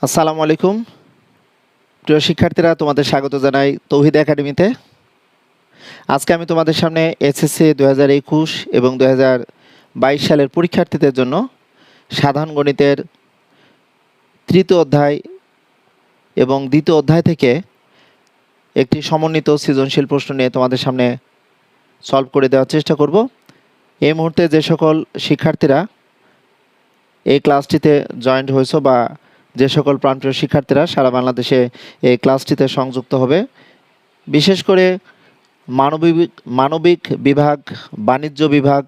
আসসালামু আলাইকুম প্রিয় শিক্ষার্থীরা, তোমাদের স্বাগত জানাই তৌহিদ একাডেমিতে। আজকে আমি তোমাদের সামনে এসএসসি 2021 এবং 2022 সালের পরীক্ষার্থীদের জন্য সাধারণ গণিতের তৃতীয় অধ্যায় এবং দ্বিতীয় অধ্যায় থেকে একটি সমন্বিত সৃজনশীল প্রশ্ন নিয়ে তোমাদের সামনে সলভ করে দেওয়ার চেষ্টা করব। এই মুহূর্তে যে সকল শিক্ষার্থীরা এই ক্লাসটিতে জয়েন্ট হয়েছে বা যে সকল প্রাণপ্রিয় শিক্ষার্থীরা সারা বাংলাদেশে এই ক্লাসটিতে সংযুক্ত হবে, বিশেষ করে মানবিক বিভাগ, বাণিজ্য বিভাগ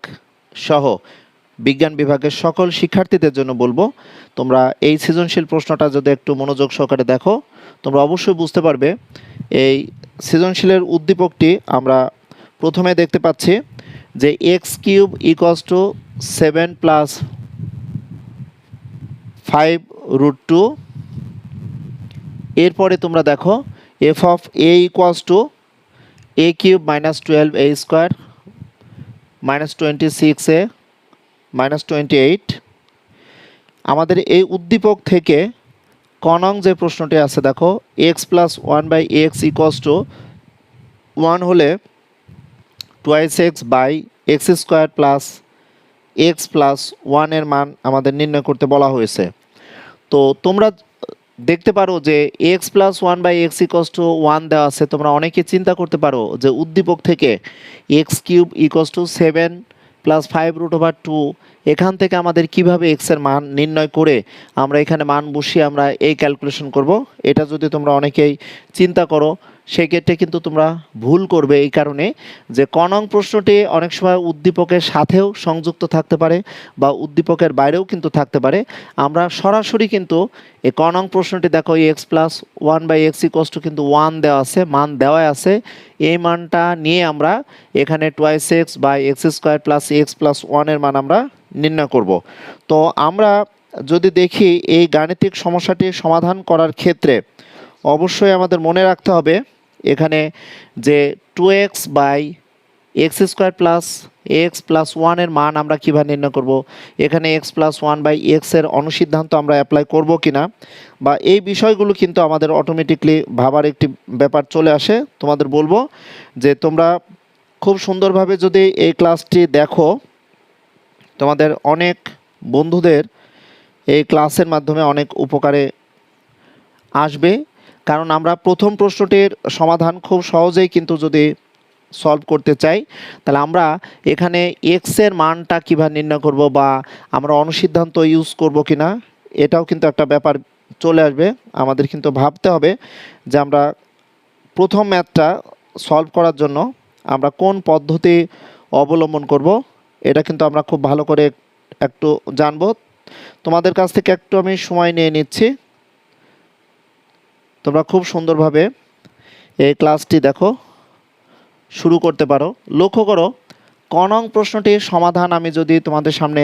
সহ বিজ্ঞান বিভাগের সকল শিক্ষার্থীদের জন্য বলবো, তোমরা এই সৃজনশীল প্রশ্নটা যদি একটু মনোযোগ সহকারে দেখো, তোমরা অবশ্যই বুঝতে পারবে। এই সৃজনশীলের উদ্দীপকটি আমরা প্রথমে দেখতে পাচ্ছি যে x³ = 7 + 5√2। এরপরে তোমরা দেখো f(a) = a³ - 12a² -26a -28। আমাদের এই উদ্দীপক থেকে ক নং যে প্রশ্নটি আছে দেখো, x + 1/x = 1 হলে 2x/x² + x + 1 এর মান আমাদের নির্ণয় করতে বলা হয়েছে। তো তোমরা দেখতে পারো যে x + 1/x = 1 দেওয়া আছে। তোমরা অনেকে চিন্তা করতে পারো যে উদ্দীপক থেকে x³ = 7 + 5√2, এখান থেকে আমাদের কিভাবে x এর মান নির্ণয় করে আমরা এখানে মান বসিয়ে আমরা এই ক্যালকুলেশন করব। এটা যদি তোমরা অনেকেই চিন্তা করো, সেক্ষেত্রে কিন্তু তোমরা ভুল করবে, এই কারণে যে ক নং প্রশ্নটি অনেক সময় উদ্দীপকের সাথেও সংযুক্ত থাকতে পারে বা উদ্দীপকের বাইরেও কিন্তু থাকতে পারে। আমরা সরাসরি কিন্তু এই ক নং প্রশ্নটি দেখো, x + 1/x = কিন্তু 1 দেওয়া আছে, মান দেওয়া আছে। এই মানটা নিয়ে আমরা এখানে 2x/x² + x + 1 এর মান আমরা নির্ণয় করব। তো আমরা যদি দেখি এই গাণিতিক সমস্যাটি সমাধান করার ক্ষেত্রে অবশ্যই আমাদের মনে রাখতে হবে এখানে যে 2x/x² + x + 1 এর মান আমরা কীভাবে নির্ণয় করব, এখানে x + 1/x এর অনুসিদ্ধান্ত আমরা অ্যাপ্লাই করব কিনা, বা এই বিষয়গুলো কিন্তু আমাদের অটোমেটিকলি ভাবার একটি ব্যাপার চলে আসে। তোমাদের বলবো যে তোমরা খুব সুন্দরভাবে যদি এই ক্লাসটি দেখো, তোমাদের অনেক বন্ধুদের এই ক্লাসের মাধ্যমে অনেক উপকারে আসবে। কারণ আমরা প্রথম প্রশ্নটির সমাধান খুব সহজেই কিন্তু যদি সলভ করতে চাই, তাহলে আমরা এখানে x এর মানটা কীভাবে নির্ণয় করব বা আমরা অনুসিদ্ধান্ত ইউজ করব কিনা, এটাও কিন্তু একটা ব্যাপার চলে আসবে। আমাদের কিন্তু ভাবতে হবে যে আমরা প্রথম ম্যাথটা সলভ করার জন্য আমরা কোন পদ্ধতি অবলম্বন করব, এটা কিন্তু আমরা খুব ভালো করে একটু জানব। তোমাদের কাছ থেকে একটু আমি সময় নিয়ে নিচ্ছি, তোমরা খুব সুন্দরভাবে এই ক্লাসটি দেখো, শুরু করতে পারো। লক্ষ্য করো, ক নং প্রশ্নটির সমাধান আমি যদি তোমাদের সামনে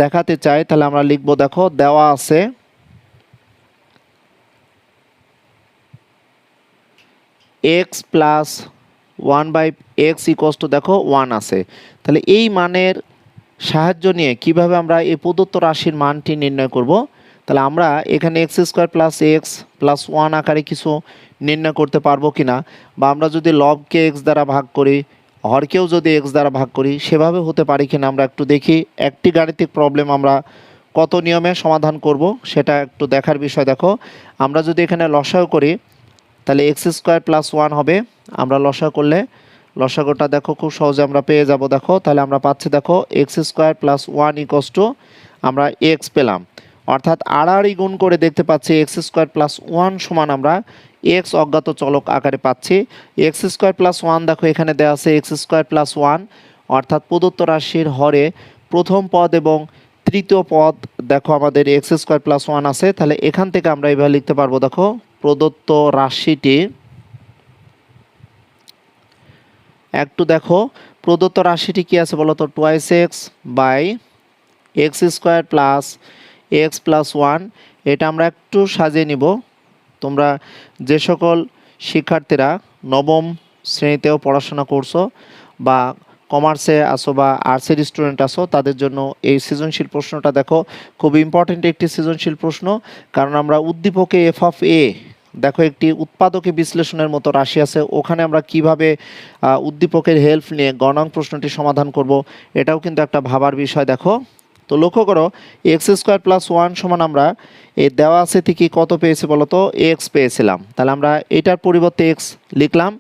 দেখাতে চাই, তাহলে আমরা লিখব, দেখো দেওয়া আছে x + 1/x = দেখো 1 আছে। তাহলে এই মানের সাহায্য নিয়ে কিভাবে আমরা এই প্রদত্ত রাশির মানটি নির্ণয় করব, তাহলে আমরা এখানে x² + x + 1 আকারে কিছু নির্ণয় করতে পারবো কিনা, বা আমরা যদি লবকে x দ্বারা ভাগ করি, হরকেও যদি x দ্বারা ভাগ করি, সেভাবে হতে পারে কিনা আমরা একটু দেখি। একটি গাণিতিক প্রবলেম আমরা কত নিয়মে সমাধান করব সেটা একটু দেখার বিষয়। দেখো, আমরা যদি এখানে লসাগু করি, তাহলে x² + 1 হবে। আমরা লসাগু করলে লসাগুটা দেখো খুব সহজে আমরা পেয়ে যাব। দেখো, তাহলে আমরা পাচ্ছি, দেখো x² + 1 = আমরা x পেলাম, অর্থাৎ আড়াআড়ি গুণ করে দেখতে পাচ্ছি x² + 1 সমান আমরা x অজ্ঞাত চলক আকারে পাচ্ছি। x² + 1 দেখো এখানে দেওয়া আছে x² + 1, অর্থাৎ প্রদত্ত রাশির হরে প্রথম পদ এবং তৃতীয় পদ দেখো আমাদের x² + 1 আছে। তাহলে এখান থেকে আমরা এভাবে লিখতে পারবো, দেখো প্রদত্ত রাশিটি একটু দেখো, প্রদত্ত রাশিটি কি আছে বলো তো, 2x/x² + x + 1। এটা আমরা একটু সাজিয়ে নিব। তোমরা যে সকল শিক্ষার্থীরা নবম শ্রেণীতেও পড়াশোনা করছো বা কমার্সে আসো বা আর্টসের স্টুডেন্ট আসো তাদের জন্য এই সৃজনশীল প্রশ্নটা দেখো খুব ইম্পর্টেন্ট একটি সৃজনশীল প্রশ্ন, কারণ আমরা উদ্দীপকে এফ অফ এ দেখো একটি উৎপাদকে বিশ্লেষণের মতো রাশি আছে, ওখানে আমরা কিভাবে উদ্দীপকের হেল্প নিয়ে গণাঙ্ক প্রশ্নটি সমাধান করব, এটাও কিন্তু একটা ভাবার বিষয়। দেখো তো লক্ষ্য করো এক্স স্কোয়ার প্লাস ওয়ান সমান আমরা এই দেওয়া আছে থেকে কত পেয়েছি বলো তো, এক্স পেয়েছিলাম। তাহলে আমরা এটার পরিবর্তে এক্স লিখলাম,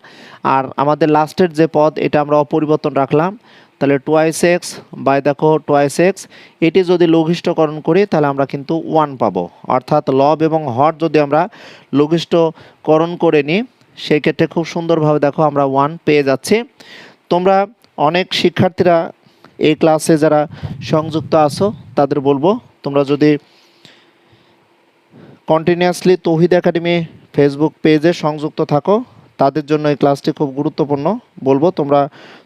আর আমাদের লাস্টের যে পদ এটা আমরা অপরিবর্তন রাখলাম। তাহলে টোয়াইস এক্স বাই দেখো টোয়াইস এক্স, এটি যদি লঘিষ্ঠকরণ করি তাহলে আমরা কিন্তু ওয়ান পাবো। অর্থাৎ লব এবং হর যদি আমরা লঘিষ্ঠকরণ করে নিই সেই ক্ষেত্রে খুব সুন্দরভাবে দেখো আমরা ওয়ান পেয়ে যাচ্ছি। তোমরা অনেক শিক্ষার্থীরা এই ক্লাসে যারা সংযুক্ত আছো তাদের বলবো তোমরা যদি কন্টিনিউয়াসলি তৌহিদ একাডেমি ফেসবুক পেজে সংযুক্ত থাকো তাদের জন্য এই ক্লাসটি খুব গুরুত্বপূর্ণ। বলবো তোমরা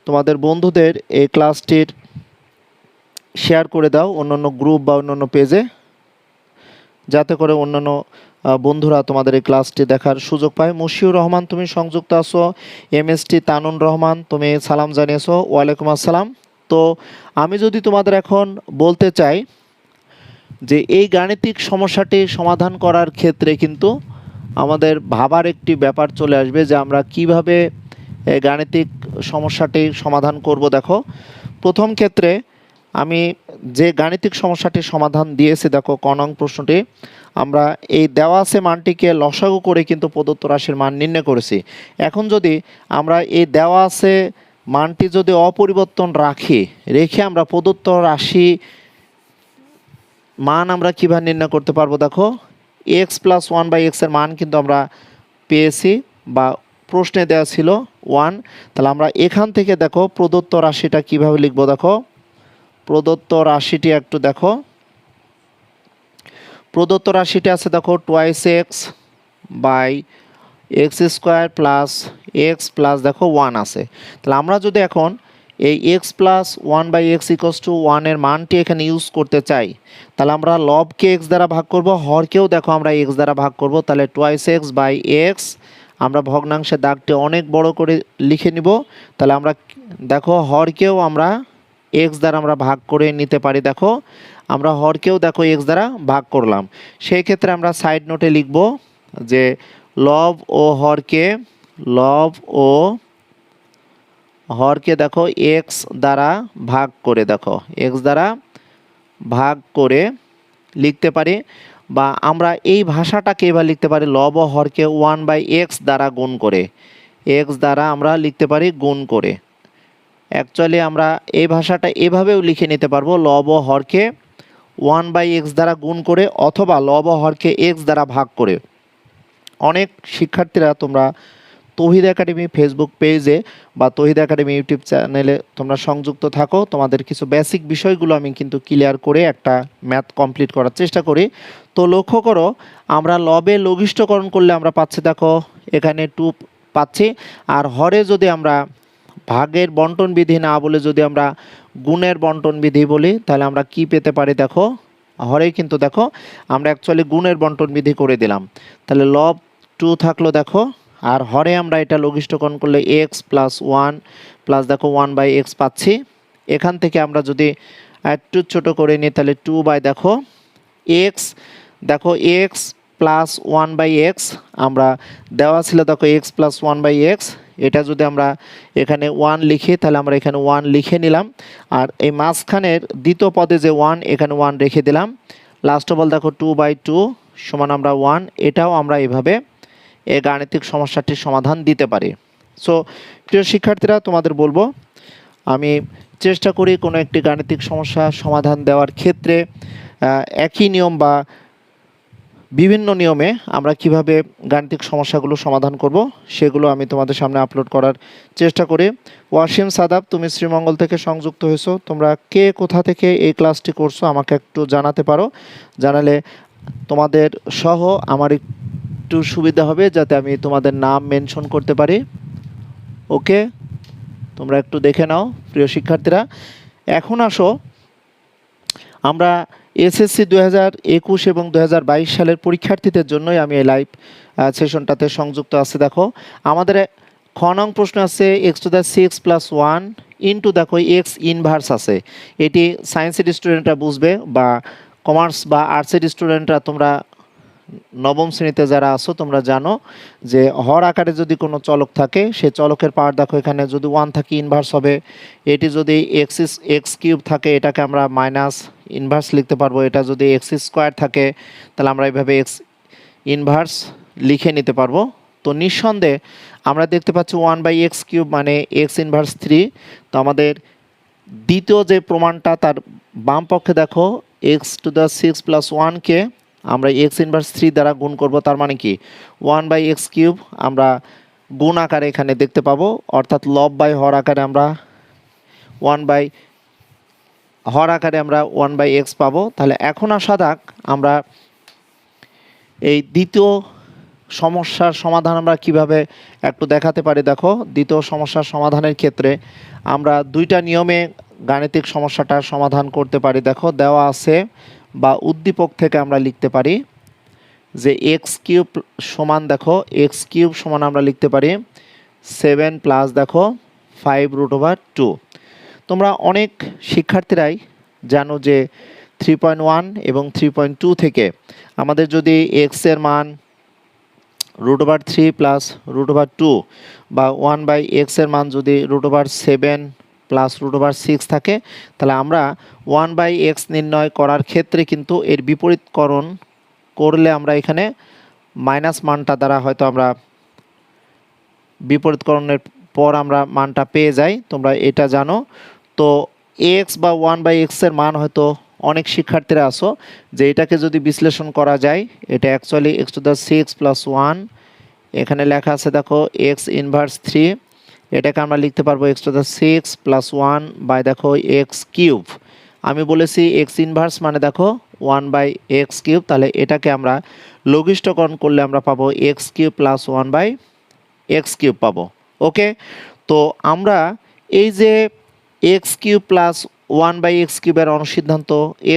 তোমাদের বন্ধুদের এই ক্লাসটির শেয়ার করে দাও অন্যান্য গ্রুপ বা অন্যান্য পেজে, যাতে করে অন্যান্য বন্ধুরা তোমাদের এই ক্লাসটি দেখার সুযোগ পায়। মুশিউর রহমান তুমি সংযুক্ত আছো, এমএসটি তানুন রহমান তুমি সালাম জানিয়েছো, ওয়ালাইকুম আসসালাম। তো আমি যদি তোমাদের এখন বলতে চাই যে এই গাণিতিক সমস্যাটি সমাধান করার ক্ষেত্রে কিন্তু আমাদের ভাবার একটি ব্যাপার চলে আসবে যে আমরা কিভাবে এই গাণিতিক সমস্যাটি সমাধান করব। দেখো প্রথম ক্ষেত্রে আমি যে গাণিতিক সমস্যাটির সমাধান দিয়েছি, দেখো ক নং প্রশ্নটি আমরা এই দেওয়া আছে মানটিকে লসাগু করে কিন্তু প্রদত্ত রাশির মান নির্ণয় করেছি। এখন যদি আমরা এই দেওয়া আছে মানটি যদি অপরিবর্তন রেখে আমরা প্রদত্ত রাশি মান আমরা কীভাবে নির্ণয় করতে পারবো, দেখো এক্স প্লাস ওয়ান বাই এক্সের মান কিন্তু আমরা পেয়েছি বা প্রশ্নে দেওয়া ছিল ওয়ান। তাহলে আমরা এখান থেকে দেখো প্রদত্ত রাশিটা কিভাবে লিখব, দেখো প্রদত্ত রাশিটি একটু দেখো, প্রদত্ত রাশিটি আছে দেখো twice x by x square plus দেখো ওয়ান আছে। তাহলে আমরা যদি এখন এই x plus one by x equals to ওয়ানের মানটি এখানে ইউজ করতে চাই, তাহলে আমরা লবকে এক্স দ্বারা ভাগ করব, হরকেও দেখো আমরা এক্স দ্বারা ভাগ করব। তাহলে টোয়াইস এক্স বাই এক্স আমরা ভগ্নাংশের দাগটি অনেক বড় করে লিখে নিব। তাহলে আমরা দেখো হরকেও আমরা এক্স দ্বারা আমরা ভাগ করে নিতে পারি। দেখো আমরা হরকেও দেখো এক্স দ্বারা ভাগ করলাম, সেই ক্ষেত্রে আমরা সাইড নোটে লিখব যে লব ও হরকে দেখো এক্স দ্বারা ভাগ করে, দেখো এক্স দ্বারা ভাগ করে লিখতে পারি, বা আমরা এই ভাষাটাকে এবার লিখতে পারি লব ও হরকে ওয়ান বাই এক্স দ্বারা গুণ করে, এক্স দ্বারা আমরা লিখতে পারি গুণ করে। অ্যাকচুয়ালি আমরা এই ভাষাটা এভাবেও লিখে নিতে পারবো লব ও হরকে ওয়ান বাই এক্স দ্বারা গুণ করে, অথবা লব ও হরকে এক্স দ্বারা ভাগ করে। অনেক শিক্ষার্থীরা তোমরা তৌহিদ একাডেমি ফেসবুক পেজে বা তৌহিদ একাডেমি ইউটিউব চ্যানেলে তোমরা সংযুক্ত থাকো, তোমাদের কিছু বেসিক বিষয়গুলো আমি কিন্তু ক্লিয়ার করে একটা ম্যাথ কমপ্লিট করার চেষ্টা করি। তো লক্ষ্য করো আমরা লবে লঘিষ্ঠকরণ করলে আমরা পাচ্ছি দেখো এখানে 2 পাচ্ছি, আর হরে যদি আমরা ভাগের বন্টন বিধি না বলে যদি আমরা গুণের বন্টন বিধি বলি তাহলে আমরা কি পেতে পারি, দেখো হরে কিন্তু দেখো আমরা অ্যাকচুয়ালি গুণের বন্টন বিধি করে দিলাম। তাহলে লব 2 থাকলো দেখো, আর হরে আমরা এটা লঘিষ্ঠকরণ করলে এক্স প্লাস ওয়ান প্লাস দেখো ওয়ান বাই এক্স পাচ্ছি। এখান থেকে আমরা যদি একটু ছোটো করে নিই তাহলে 2 বাই দেখো x plus one by x আমরা দেওয়া ছিল দেখো x plus one by x, এটা যদি আমরা এখানে ওয়ান লিখি তাহলে আমরা এখানে ওয়ান লিখে নিলাম, আর এই মাঝখানের দ্বিতীয় পদে যে ওয়ান এখানে ওয়ান রেখে দিলাম। লাস্ট অফ অল দেখো 2/2 সমান আমরা ওয়ান, এটাও আমরা এভাবে এই গাণিতিক সমস্যাটির সমাধান দিতে পারি। সো প্রিয় শিক্ষার্থীরা তোমাদের বলবো আমি চেষ্টা করি কোনো একটি গাণিতিক সমস্যা সমাধান দেওয়ার ক্ষেত্রে একই নিয়ম বা বিভিন্ন নিয়মে আমরা কিভাবে গাণিতিক সমস্যাগুলো সমাধান করব সেগুলো আমি তোমাদের সামনে আপলোড করার চেষ্টা করি। ওয়াসিম সাদাব তুমি শ্রীমঙ্গল থেকে সংযুক্ত হয়েছো, তোমরা কে কোথা থেকে এই ক্লাসটি করছো আমাকে একটু জানাতে পারো, জানালে তোমাদের সহ আমার একটু সুবিধা হবে যাতে আমি তোমাদের নাম মেনশন করতে পারি। ওকে, তোমরা একটু দেখে নাও প্রিয় শিক্ষার্থীরা। এখন আসো আমরা এসএসসি 2021 এবং 2022 সালের পরীক্ষার্থীদের জন্যই আমি এই লাইভ সেশনটাতে সংযুক্ত আছি। দেখো আমাদের খ নং প্রশ্ন আছে এক্স টু দ্য 6+1 ইন্টু দেখো এক্স ইনভার্স আছে। এটি সায়েন্সের স্টুডেন্টরা বুঝবে, বা কমার্স বা আর্টসের স্টুডেন্টরা তোমরা নবম শ্রেণীতে যারা আছো তোমরা জানো যে হর আকারে যদি কোনো চলক থাকে সেই চলকের পাওয়ার দেখো এখানে যদি 1 থাকে ইনভার্স হবে। এটি যদি এক্স কিউব থাকে এটাকে আমরা মাইনাস ইনভার্স লিখতে পারবো। এটা যদি এক্স স্কোয়ার থাকে তাহলে আমরা এইভাবে এক্স ইনভার্স লিখে নিতে পারবো। তো নিঃসন্দেহে আমরা দেখতে পাচ্ছি 1/x³ মানে এক্স ইনভার্স 3। তো আমাদের দ্বিতীয় যে প্রমাণটা তার বাম পক্ষে দেখো এক্স টু দ্য 6+1কে আমরা এক্স ইনভার্স 3 দ্বারা গুণ করব, তার মানে কি 1/x³ আমরা গুণ আকারে এখানে দেখতে পাবো, অর্থাৎ লব বাই হর আকারে আমরা 1/x পাবো। তাহলে এখন আসা যাক আমরা এই দ্বিতীয় সমস্যার সমাধান আমরা কিভাবে একটু দেখাতে পারি। দেখো দ্বিতীয় সমস্যার সমাধানের ক্ষেত্রে আমরা দুইটা নিয়মে গাণিতিক সমস্যাটার সমাধান করতে পারি। দেখো দেওয়া আছে বা উদ্দীপক থেকে আমরা লিখতে পারি যে x³ সমান দেখো x³ সমান আমরা লিখতে পারি 7 প্লাস দেখো 5√2। তোমরা অনেক শিক্ষার্থীরাই জানো যে 3.1 এবং 3.2 থেকে আমাদের যদি x এর মান √3 প্লাস √2 বা 1/x এর মান যদি √7 প্লাস √6 থাকে তাহলে আমরা 1/x নির্ণয় করার ক্ষেত্রে কিন্তু এর বিপরীতকরণ করলে আমরা এখানে মাইনাস মানটা দ্বারা হয়তো আমরা বিপরীতকরণের পর আমরা মানটা পেয়ে যাই, তোমরা এটা জানো। তো x বা 1/x এর মান হয়তো অনেক শিক্ষার্থীরা আছো যে এটাকে যদি বিশ্লেষণ করা যায় এটা অ্যাকচুয়ালি x টু দ্য 6+1 এখানে লেখা আছে দেখো x ইনভার্স 3, এটাকে আমরা লিখতে পারবো x টু দ্য 6+1 বাই দেখো x³। আমি বলেছি x ইনভার্স মানে দেখো 1/x³, তাহলে এটাকে আমরা লঘিষ্ঠকরণ করলে আমরা পাবো x³ প্লাস 1/x³ পাবো। ওকে, তো আমরা এই যে x³ প্লাস 1/x³ এর অনুসিদ্ধান্ত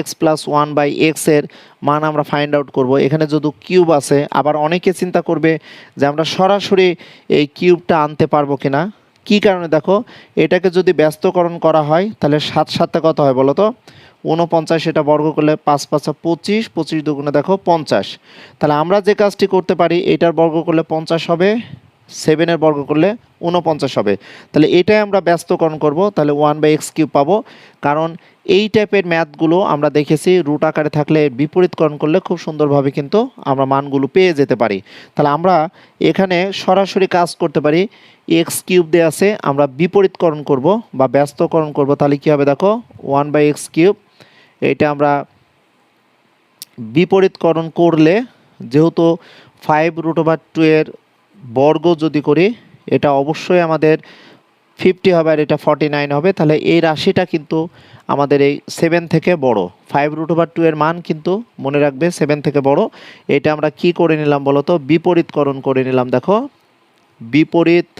x প্লাস 1/x এর মান আমরা ফাইন্ড আউট করব। এখানে যদি কিউব আছে, আবার অনেকে চিন্তা করবে যে আমরা সরাসরি এই কিউবটা আনতে পারবো কিনা। কি কারণে দেখো এটাকে যদি ব্যস্তকরণ করা হয় তাহলে 7 7 কত হয় বলো তো 49, এটা বর্গ করলে 5 5 25, 25 দুগুণে দেখো 50। তাহলে আমরা যে কাজটি করতে পারি এটার বর্গ করলে 50 হবে, 7 এর বর্গ করলে 49 হবে। তাহলে এটাই আমরা ব্যস্তকরণ করব, তাহলে 1/x³ পাবো। কারণ এই টাইপের ম্যাথগুলো আমরা দেখেছি রুট আকারে থাকলে বিপরীতকরণ করলে খুব সুন্দরভাবে কিন্তু আমরা মানগুলো পেয়ে যেতে পারি। তাহলে আমরা এখানে সরাসরি কাজ করতে পারি, x³ দেওয়া আছে আমরা বিপরীতকরণ করব বা ব্যস্তকরণ করব, তাহলে কী হবে দেখো 1/x³। এটা আমরা বিপরীতকরণ করলে যেহেতু 5√2 এর বর্গ যদি করি এটা অবশ্যই আমাদের 50 হবে আর এটা 49 হবে। তাহলে এই রাশিটা কিন্তু আমাদের এই 7 থেকে বড়, 5√2 এর মান কিন্তু মনে রাখবে 7 থেকে বড়। এটা আমরা কি করে নিলাম বলো তো, বিপরীতকরণ করে নিলাম। দেখো বিপরীতকরণ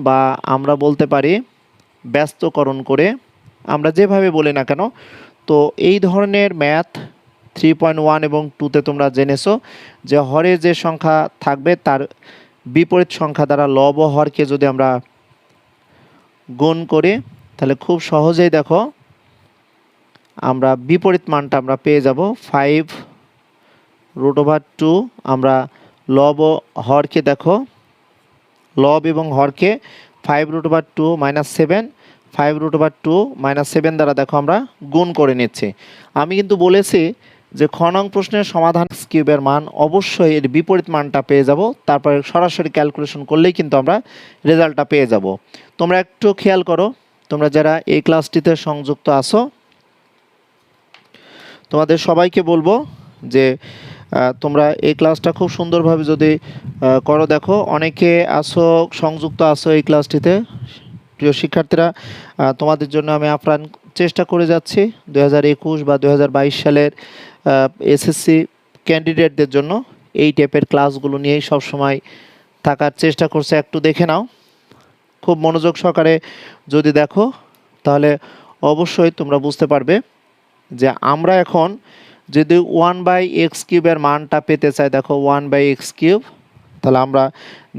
বা আমরা বলতে পারি ব্যস্তকরণ করে, আমরা যেভাবে বলি না কেন। তো এই ধরনের ম্যাথ 3.1 এবং 2তে তোমরা জেনেছো যে হরে যে সংখ্যা থাকবে তার বিপরীত সংখ্যা দ্বারা লব ও হরকে যদি আমরা গুণ করি তাহলে খুব সহজেই দেখো আমরা বিপরীত মানটা আমরা পেয়ে যাব 5√2। আমরা লব ও হরকে দেখো লব এবং হরকে 5√2 মাইনাস 7, 5√2 মাইনাস 7 দ্বারা দেখো আমরা গুণ করে নিচ্ছি। আমি কিন্তু বলেছি যে খ নং প্রশ্নের সমাধান কিউবের মান অবশ্যই এর বিপরীত মানটা পেয়ে যাব, তারপরে সরাসরি ক্যালকুলেশন করলেই কিন্তু আমরা রেজাল্টটা পেয়ে যাব। তোমরা একটু খেয়াল করো, তোমরা যারা এই ক্লাসটিতে সংযুক্ত আছো তোমাদের সবাইকে বলবো যে তোমরা এই ক্লাসটা খুব সুন্দরভাবে যদি করো। দেখো অনেকে আসো সংযুক্ত আসো এই ক্লাসটিতে, প্রিয় শিক্ষার্থীরা তোমাদের জন্য আমি আপ্রাণ চেষ্টা করে যাচ্ছি 2021 বা 2022 সালের এসএসসি ক্যান্ডিডেটদের জন্য এই টাইপের ক্লাসগুলো নিয়েই সবসময় থাকার চেষ্টা করছে। একটু দেখে নাও খুব মনোযোগ সহকারে, যদি দেখো তাহলে অবশ্যই তোমরা বুঝতে পারবে যে আমরা এখন যদি 1/x³ এর মানটা পেতে চাই, দেখো 1/x³, তাহলে আমরা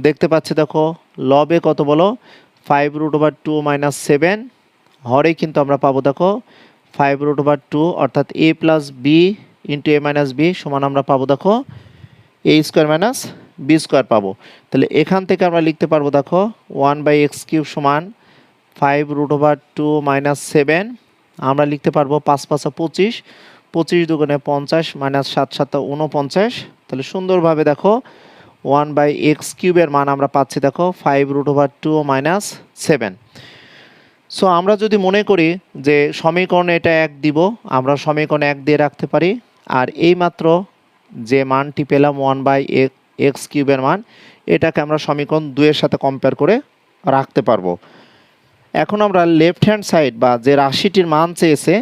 দেখতে পাচ্ছি দেখো লবে কত বলো 5√2 - 7, হরে কিন্তু আমরা পাবো দেখো 5√2 অর্থাৎ a plus B into a minus B সমান আমরা পাবো দেখো a square minus B square পাবো। তাহলে এখান থেকে আমরা লিখতে পারবো দেখো 1/x³ সমান 5√2 - 7, আমরা লিখতে পারবো 5 × 5 = 25, 25 দুগুণে 50 মাইনাস 7 × 7 = 49। তাহলে সুন্দরভাবে দেখো 1/x³ এর মান আমরা পাচ্ছি দেখো 5√2 - 7। সো আমরা যদি মনে করি যে সমীকরণে এটা 1 দিব, আমরা সমীকরণে 1 দিয়ে রাখতে পারি। আর এইমাত্র যে মানটি পেলাম 1/x³ এর মান, এটাকে আমরা সমীকরণ 2 এর সাথে কম্পেয়ার করে রাখতে পারবো। এখন আমরা লেফট হ্যান্ড সাইড বা যে রাশিটির মান চেয়েছে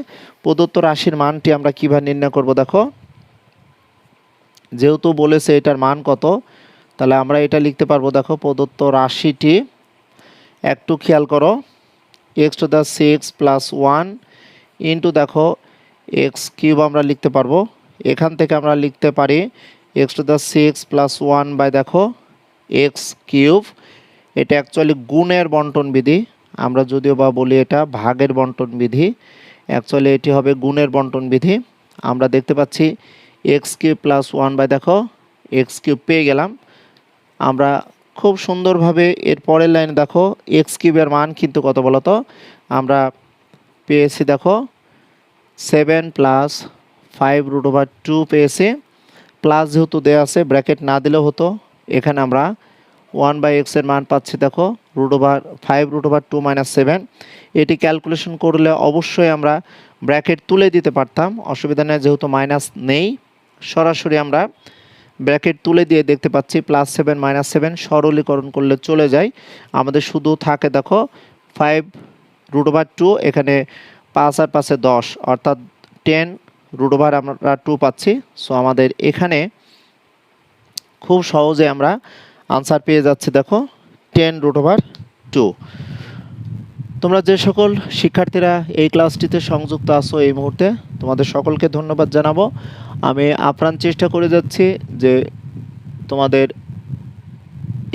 প্রদত্ত রাশির মানটি আমরা কিভাবে নির্ণয় করব দেখো। যেহেতু বলেছে এটার মান কত, তাহলে আমরা এটা লিখতে পারবো দেখো প্রদত্ত রাশিটি, একটু খেয়াল করো, x⁶ + 1 ইন্টু দেখো x³ আমরা লিখতে পারবো। এখান থেকে আমরা লিখতে পারি x⁶ + 1 বাই দেখো x³। এটা অ্যাকচুয়ালি গুণের বন্টন বিধি, আমরা যদিও বা বলি এটা ভাগের বন্টন বিধি, অ্যাকচুয়ালি এটি হবে গুণের বন্টন বিধি। আমরা দেখতে পাচ্ছি x³ + 1 বাই দেখো x³ পেয়ে গেলাম। আমরা খুব সুন্দরভাবে এর পরের লাইনে দেখো x³ এর মান কিন্তু কত বলতো, আমরা পেয়েছি দেখো 7 + 5√2 পেয়েছি। প্লাস যেহেতু দেওয়া আছে ব্র্যাকেট না দিলেও হতো, এখানে আমরা 1/x এর মান পাচ্ছি দেখো 5√2 - 7। এটি ক্যালকুলেশন করলে অবশ্যই আমরা ব্র্যাকেট তুলে দিতে পারতাম, অসুবিধা নেই, যেহেতু মাইনাস নেই সরাসরি আমরা ব্র্যাকেট তুলে দিয়ে দেখতে পাচ্ছি +7 - 7 সরলীকরণ করলে চলে যায়, আমাদের শুধু থাকে দেখো 5√2, এখানে 5 আর 5 = 10 অর্থাৎ 10 আমরা 2 পাচ্ছি। সো আমাদের এখানে খুব সহজে আমরা আনসার পেয়ে যাচ্ছি দেখো 10√2। তোমরা যে সকল শিক্ষার্থীরা এই ক্লাসটিতে সংযুক্ত আছো এই মুহূর্তে, তোমাদের সকলকে ধন্যবাদ জানাবো। আমি আপ্রাণ চেষ্টা করে যাচ্ছি যে তোমাদের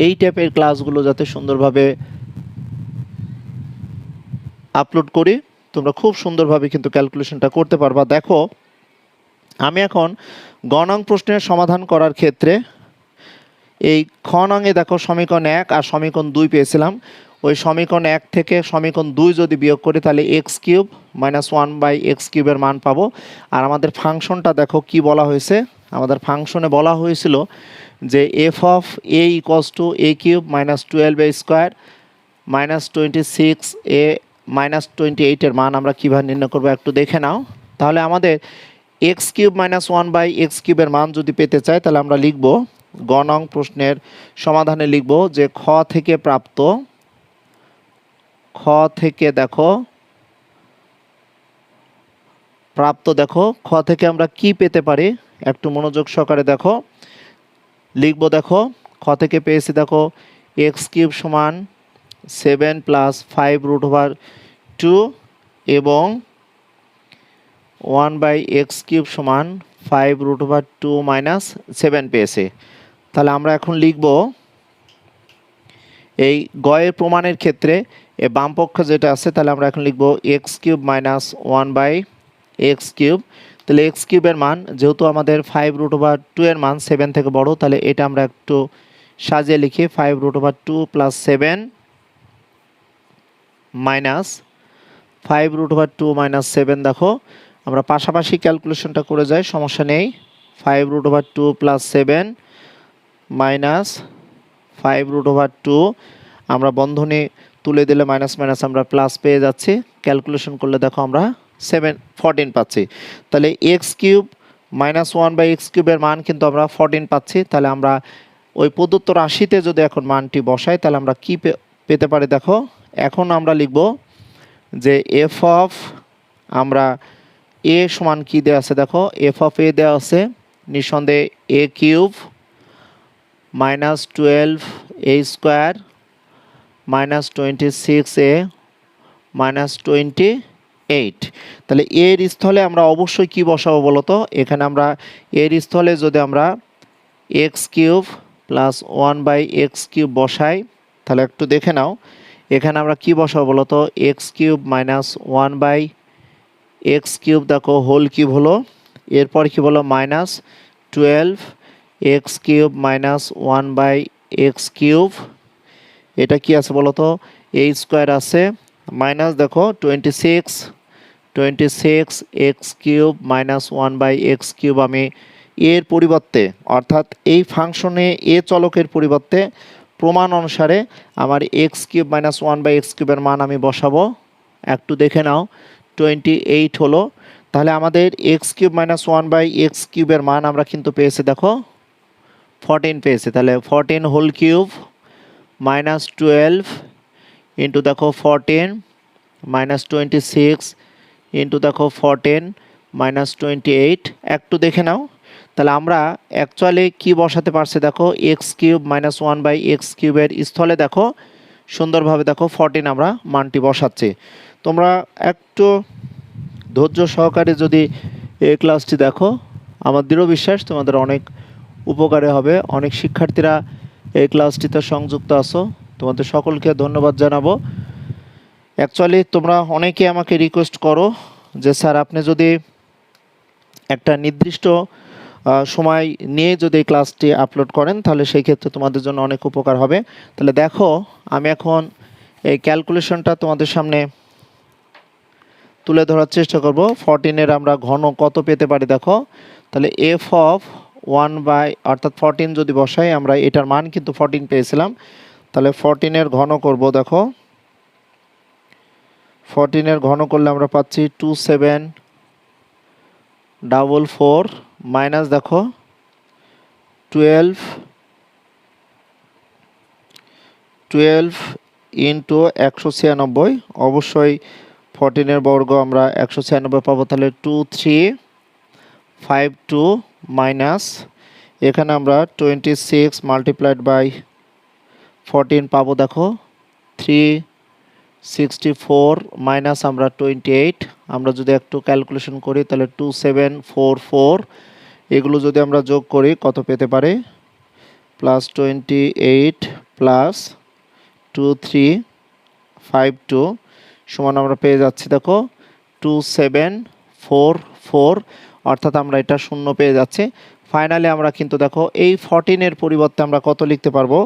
এই টাইপের ক্লাসগুলো যাতে সুন্দরভাবে আপলোড করি, তোমরা খুব সুন্দরভাবে কিন্তু ক্যালকুলেশনটা করতে পারবা। দেখো আমি এখন গ নং প্রশ্নের সমাধান করার ক্ষেত্রে এই খ নংয়ে দেখো সমীকরণ 1 আর সমীকরণ 2 পেয়েছিলাম, ওই সমীকরণ 1 থেকে সমীকরণ 2 যদি বিয়োগ করি তাহলে x³ - 1/x³ এর মান পাবো। আর আমাদের ফাংশনটা দেখো কি বলা হয়েছে, আমাদের ফাংশনে বলা হয়েছিল যে f(a) = a³ - 12a² -26a -28 এর মান আমরা কীভাবে নির্ণয় করবো একটু দেখে নাও। তাহলে আমাদের x³ - 1/x³ এর মান যদি পেতে চাই তাহলে আমরা লিখব গ নং প্রশ্নের সমাধানে লিখব যে খ থেকে দেখো খ থেকে আমরা কি পেতে পারি, একটু মনোযোগ সহকারে দেখো। লিখব দেখো খ থেকে পেয়েছি দেখো x³ সমান 7 + 5√2 এবং 1/x³ সমান 5√2 - 7 পেয়েছে। তাহলে আমরা এখন লিখব এই গয়ের প্রমাণের ক্ষেত্রে বাম পক্ষ যেটা আছে, তাহলে আমরা এখন লিখব x³ - 1/x³। তাহলে x³ এর মান যেহেতু আমাদের 5√2 এর মান 7 থেকে বড়, তাহলে এটা আমরা একটু সাজিয়ে লিখি 5√2 + 7 মাইনাস 5√2 - 7। দেখো আমরা পাশাপাশি ক্যালকুলেশনটা করে যাই, সমস্যা নেই। 5√2 + 7 মাইনাস 5√2 আমরা বন্ধনী তুলে দিলে মাইনাস মাইনাস আমরা প্লাস পেয়ে যাচ্ছি, ক্যালকুলেশন করলে দেখো আমরা 14 পাচ্ছি। তাহলে x³ - 1/x³ এর মান কিন্তু আমরা 14 পাচ্ছি। তাহলে আমরা ওই প্রদত্ত রাশিতে যদি এখন মানটি বসাই তাহলে আমরা কি পেতে পারি দেখো। এখন আমরা লিখব যে আমরা a সমান কি দেওয়া আছে দেখো, f(a) দেওয়া আছে নিঃসন্দেহে a³ - 12a² -26a -28। তাহলে এর স্থলে আমরা অবশ্যই কি বসাবো বলতো, এখানে আমরা এর স্থলে যদি আমরা x³ প্লাস 1/x³ বসাই, তাহলে একটু দেখে নাও এখানে আমরা কি বসাবো বলো তো, x³ মাইনাস 1/x³ দেখো হোল কিউব হলো, এরপর কি বলো মাইনাস 12x³ মাইনাস 1/x³, এটা কি আছে বলো তো a² আছে, মাইনাস দেখো 26x³ মাইনাস 1/x³ আমি এর পরিবর্তে অর্থাৎ এই ফাংশনে এ চলকের পরিবর্তে প্রমাণ অনুসারে আমার x³ মাইনাস 1/x³ এর মান আমি বসাবো। একটু দেখে নাও 28 হলো, তাহলে আমাদের x³ মাইনাস 1/x³ এর মান আমরা কিন্তু পেয়েছি দেখো 14 পেয়েছি, তাহলে 14 হোল কিউব মাইনাস 12 ইন্টু দেখো 14 মাইনাস 26 ইন্টু দেখো 14 মাইনাস 28, একটু দেখে নাও তাহলে আমরা অ্যাকচুয়ালি কি বসাতে পারছি দেখো x³ মাইনাস 1/x³ এর স্থলে দেখো সুন্দরভাবে দেখো 14 আমরা মানটি বসাচ্ছি। তোমরা একটু ধৈর্য সহকারে যদি এই ক্লাসটি দেখো, আমার দৃঢ় বিশ্বাস তোমাদের অনেক উপকারে হবে। অনেক শিক্ষার্থীরা এই ক্লাসটিতে সংযুক্ত আছো, তোমাদের সকলকে ধন্যবাদ জানাবো। অ্যাকচুয়ালি তোমরা অনেকে আমাকে রিকোয়েস্ট করো যে স্যার আপনি যদি একটা নির্দিষ্ট সময় নিয়ে যদি এই ক্লাসটি আপলোড করেন তাহলে সেই ক্ষেত্রে তোমাদের জন্য অনেক উপকার হবে। তাহলে দেখো আমি এখন এই ক্যালকুলেশনটা তোমাদের সামনে তুলে ধরার চেষ্টা করব। 14-এর আমরা ঘন কত পেতে পারি দেখো, তাহলে f অফ 1 অর্থাৎ 14 যদি বসাই আমরা এটার মান কিন্তু 14 পেয়েছিলাম, তাহলে 14-এর ঘন করব দেখো, 14-এর ঘন করলে আমরা পাচ্ছি 2744 মাইনাস দেখো 12 ইন্টু 196, অবশ্যই 14-এর বর্গ আমরা 196 পাবো, তাহলে 2352 মাইনাস এখানে আমরা 26 মাল্টিপ্লাইড বাই 14 পাবো দেখো 364 মাইনাস আমরা 28, আমরা যদি একটু ক্যালকুলেশন করি তাহলে 2744, এগুলো যদি আমরা যোগ করি কত পেতে পারে প্লাস 28 প্লাস 2352 সমান আমরা পেয়ে যাচ্ছি দেখো 2744, অর্থাৎ আমরা এটা শূন্য পেয়ে যাচ্ছি। ফাইনালি আমরা কিন্তু দেখো এই 14-এর পরিবর্তে আমরা কত লিখতে পারবো,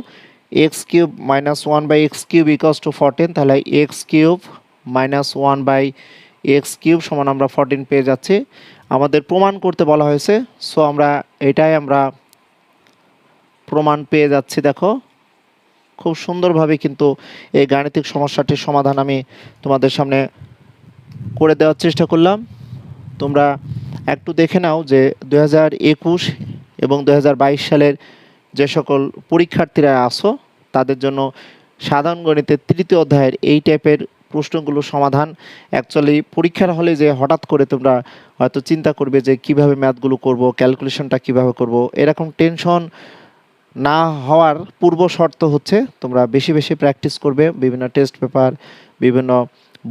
x³ minus 1/x³ equals to 14, তাহলে x³ মাইনাস 1/x³ সমান আমরা 14 পেয়ে যাচ্ছি। আমাদের প্রমাণ করতে বলা হয়েছে, সো আমরা এটাই আমরা প্রমাণ পেয়ে যাচ্ছি। দেখো খুব সুন্দরভাবে কিন্তু এই গাণিতিক সমস্যাটির সমাধান আমি তোমাদের সামনে করে দেওয়ার চেষ্টা করলাম। তোমরা একটু দেখে নাও যে 2021 এবং 2022 সালের যে সকল পরীক্ষার্থীরা আসো তাদের জন্য সাধারণ গণিতের 3য় অধ্যায়ের এই টাইপের প্রশ্নগুলো সমাধান অ্যাকচুয়ালি পরীক্ষার হলে যে হঠাৎ করে তোমরা হয়তো চিন্তা করবে যে কিভাবে ম্যাথগুলো করব, ক্যালকুলেশনটা কিভাবে করব, এরকম টেনশন না হওয়ার পূর্ব শর্ত হচ্ছে তোমরা বেশি বেশি প্র্যাকটিস করবে, বিভিন্ন টেস্ট পেপার, বিভিন্ন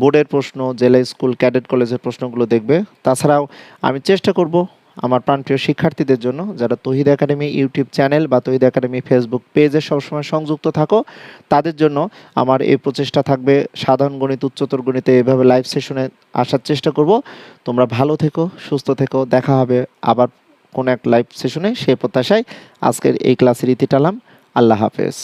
বোর্ডের প্রশ্ন, জেলা স্কুল, ক্যাডেট কলেজের প্রশ্নগুলো দেখবে। তাছাড়াও আমি চেষ্টা করব আমার প্রাণপ্রিয় শিক্ষার্থীদের জন্য যারা তৌহিদ একাডেমি ইউটিউব চ্যানেল বা তৌহিদ একাডেমি ফেসবুক পেজে সবসময় সংযুক্ত থাকো, তাদের জন্য আমার এই প্রচেষ্টা থাকবে সাধারণ গণিত, উচ্চতর গণিতে এভাবে লাইভ সেশনে আসার চেষ্টা করব। তোমরা ভালো থেকো, সুস্থ থেকো, দেখা হবে আবার কোন এক লাইভ সেশনে, সেই প্রত্যাশায় আজকের এই ক্লাসের ইতি টানলাম। আল্লাহ হাফেজ।